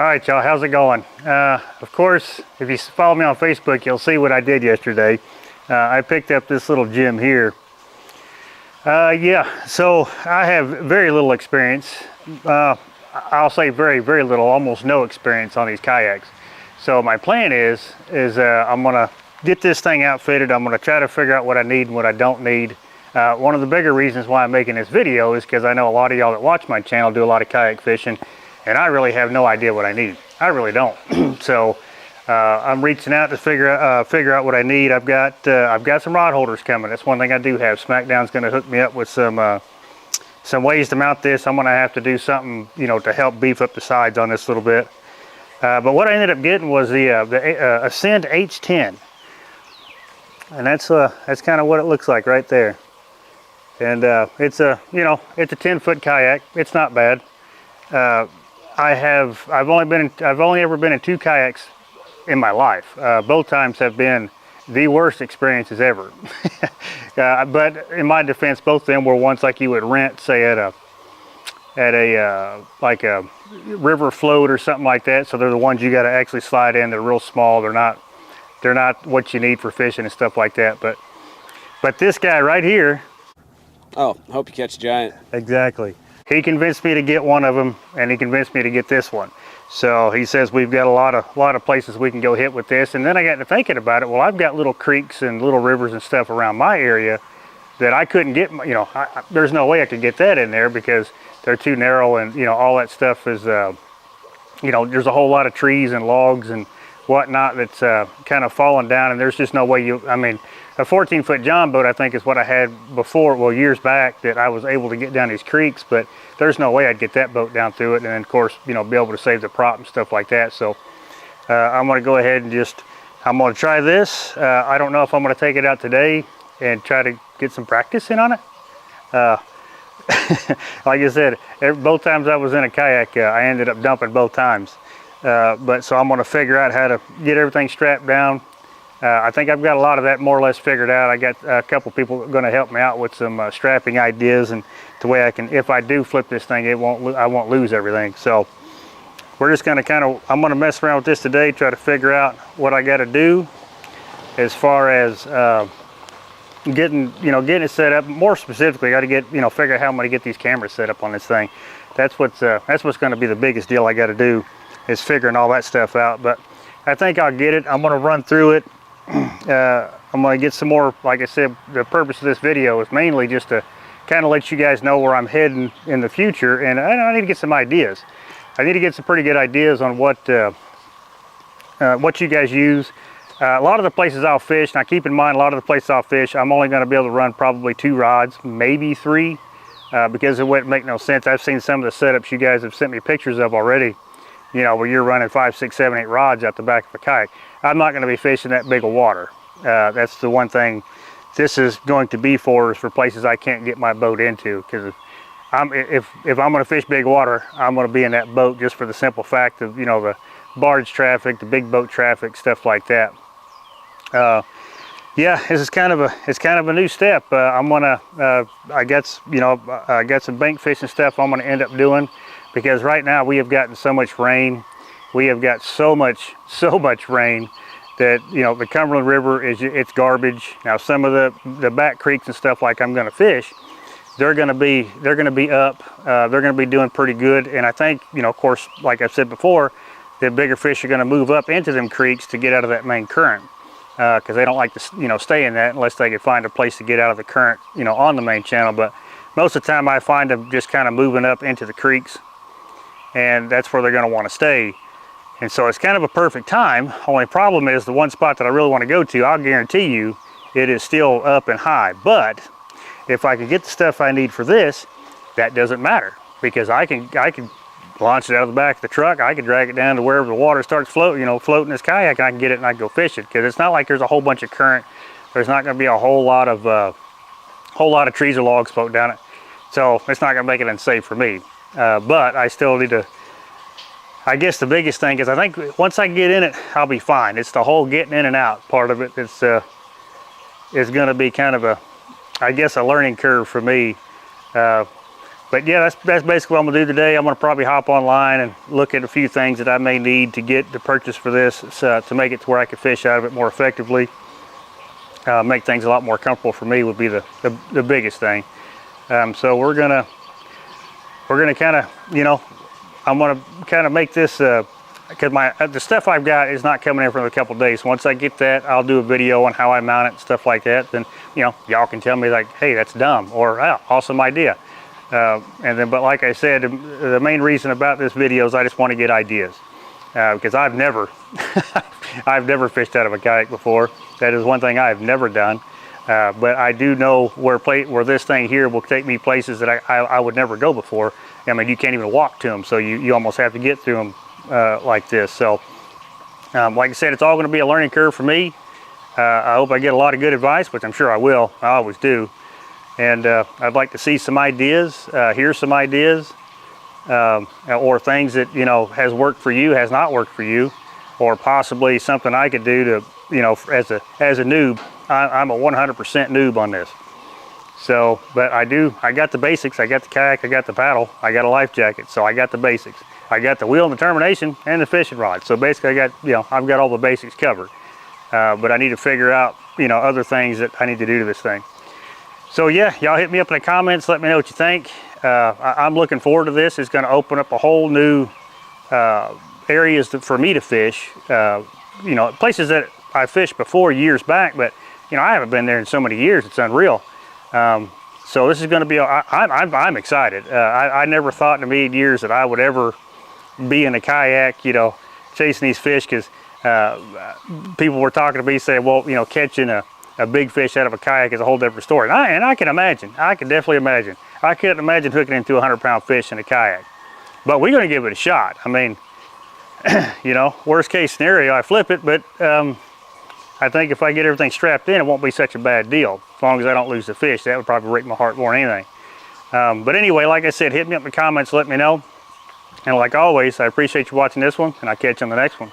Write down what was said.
All right, y'all, how's it going? Of course, if you follow me on Facebook, you'll see what I did yesterday. I picked up this little gem here. Yeah, so I have very little experience. I'll say very, very little, almost no experience on these kayaks. So my plan is I'm gonna get this thing outfitted. I'm gonna try to figure out what I need and what I don't need. One of the bigger reasons why I'm making this video is because I know a lot of y'all that watch my channel do a lot of kayak fishing, and I really have no idea what I need. I really don't. So I'm reaching out to figure out what I need. I've got some rod holders coming. That's one thing I do have. Smackdown's going to hook me up with some ways to mount this. I'm going to have to do something, you know, to help beef up the sides on this a little bit. But what I ended up getting was the Ascend H10, and that's kind of what it looks like right there. And it's a 10-foot kayak. It's not bad. I've only ever been in 2 kayaks in my life. Both times have been the worst experiences ever. But in my defense, both of them were ones like you would rent, say at a like a river float or something like that. So they're the ones you got to actually slide in. They're real small. They're not what you need for fishing and stuff like that. But this guy right here. Oh, I hope you catch a giant. Exactly. He convinced me to get one of them, and he convinced me to get this one. So he says we've got a lot of places we can go hit with this. And then I got to thinking about it. Well, I've got little creeks and little rivers and stuff around my area that I couldn't get. You know, there's no way I could get that in there because they're too narrow, and you know all that stuff is. You know, there's a whole lot of trees and logs and whatnot that's kind of falling down, and there's just no way I mean, a 14-foot John boat I think is what I had before, well, years back, that I was able to get down these creeks, but there's no way I'd get that boat down through it, and then of course, you know, be able to save the prop and stuff like that. So I'm going to go ahead and I'm going to try this. I don't know if I'm going to take it out today and try to get some practice in on it. Like I said, both times I was in a kayak, I ended up dumping both times. But so I'm going to figure out how to get everything strapped down. I think I've got a lot of that more or less figured out. I got a couple people going to help me out with some strapping ideas, and the way I can, if I do flip this thing, I won't lose everything. So we're just going to I'm going to mess around with this today, try to figure out what I got to do as far as getting it set up. More specifically, I got to get, figure out how I'm going to get these cameras set up on this thing. That's what's going to be the biggest deal I got to do, is figuring all that stuff out. But I think I'll get it. I'm going to run through it. I'm going to get some more. Like I said, the purpose of this video is mainly just to kind of let you guys know where I'm heading in the future, and I need to get some ideas. I need to get some pretty good ideas on what you guys use. A lot of the places I'll fish, now keep in mind, a lot of the places I'll fish, I'm only going to be able to run probably 2 rods, maybe 3, because it wouldn't make no sense. I've seen some of the setups you guys have sent me pictures of already, where you're running 5, 6, 7, 8 rods out the back of a kayak. I'm not going to be fishing that big of water. That's the one thing this is going to be for, is for places I can't get my boat into. Because if I'm going to fish big water, I'm going to be in that boat just for the simple fact of the barge traffic, the big boat traffic, stuff like that. Yeah, this is kind of a new step. I'm gonna I got some bank fishing stuff I'm gonna end up doing, because right now we have gotten so much rain. We have got so much rain that the Cumberland River it's garbage. Now some of the back creeks and stuff like I'm gonna fish, they're gonna be up. They're gonna be doing pretty good, and I think of course, like I've said before, the bigger fish are gonna move up into them creeks to get out of that main current. Because they don't like to stay in that unless they can find a place to get out of the current on the main channel. But most of the time I find them just kind of moving up into the creeks, and that's where they're going to want to stay. And so it's kind of a perfect time. Only problem is the one spot that I really want to go to, I'll guarantee you it is still up and high. But if I can get the stuff I need for this, that doesn't matter, because I can launch it out of the back of the truck. I can drag it down to wherever the water starts floating this kayak, and I can get it and I can go fish it, because it's not like there's a whole bunch of current. There's not going to be a whole lot of trees or logs floating down it, so it's not going to make it unsafe for me. But I still need to. I guess the biggest thing is, I think once I get in it, I'll be fine. It's the whole getting in and out part of it that's is going to be kind of a learning curve for me. But yeah, that's basically what I'm gonna do today. I'm gonna probably hop online and look at a few things that I may need to get to purchase for this, to make it to where I can fish out of it more effectively. Make things a lot more comfortable for me would be the biggest thing. So we're gonna kind of, you know, I'm gonna kind of make this, because the stuff I've got is not coming in for a couple days. Once I get that, I'll do a video on how I mount it and stuff like that. Then, you know, y'all can tell me like, hey, that's dumb, or oh, awesome idea. And then, but like I said, the main reason about this video is I just want to get ideas, because I've never, I've never fished out of a kayak before. That is one thing I've never done. But I do know where this thing here will take me places that I would never go before. I mean, you can't even walk to them, so you almost have to get through them like this. So, like I said, it's all going to be a learning curve for me. I hope I get a lot of good advice, which I'm sure I will. I always do. And I'd like to see some ideas, hear some ideas, or things that, you know, has worked for you, has not worked for you, or possibly something I could do to, you know, as a noob. I'm a 100% noob on this. So, but I got the basics. I got the kayak, I got the paddle, I got a life jacket, so I got the basics. I got the wheel and the termination and the fishing rod. So basically I've got all the basics covered. But I need to figure out, you know, other things that I need to do to this thing. So yeah, y'all hit me up in the comments, let me know what you think. I'm looking forward to this. It's gonna open up a whole new areas for me to fish. You know, places that I fished before years back, but you know, I haven't been there in so many years, it's unreal. So this is gonna be, I'm excited. I never thought in a million years that I would ever be in a kayak, you know, chasing these fish, because people were talking to me saying, well, you know, catching a big fish out of a kayak is a whole different story. And I can imagine, I can definitely imagine. I couldn't imagine hooking into a 100-pound fish in a kayak, but we're gonna give it a shot. I mean, you know, worst case scenario, I flip it, but I think if I get everything strapped in, it won't be such a bad deal. As long as I don't lose the fish, that would probably break my heart more than anything. But anyway, like I said, hit me up in the comments, let me know. And like always, I appreciate you watching this one, and I'll catch you on the next one.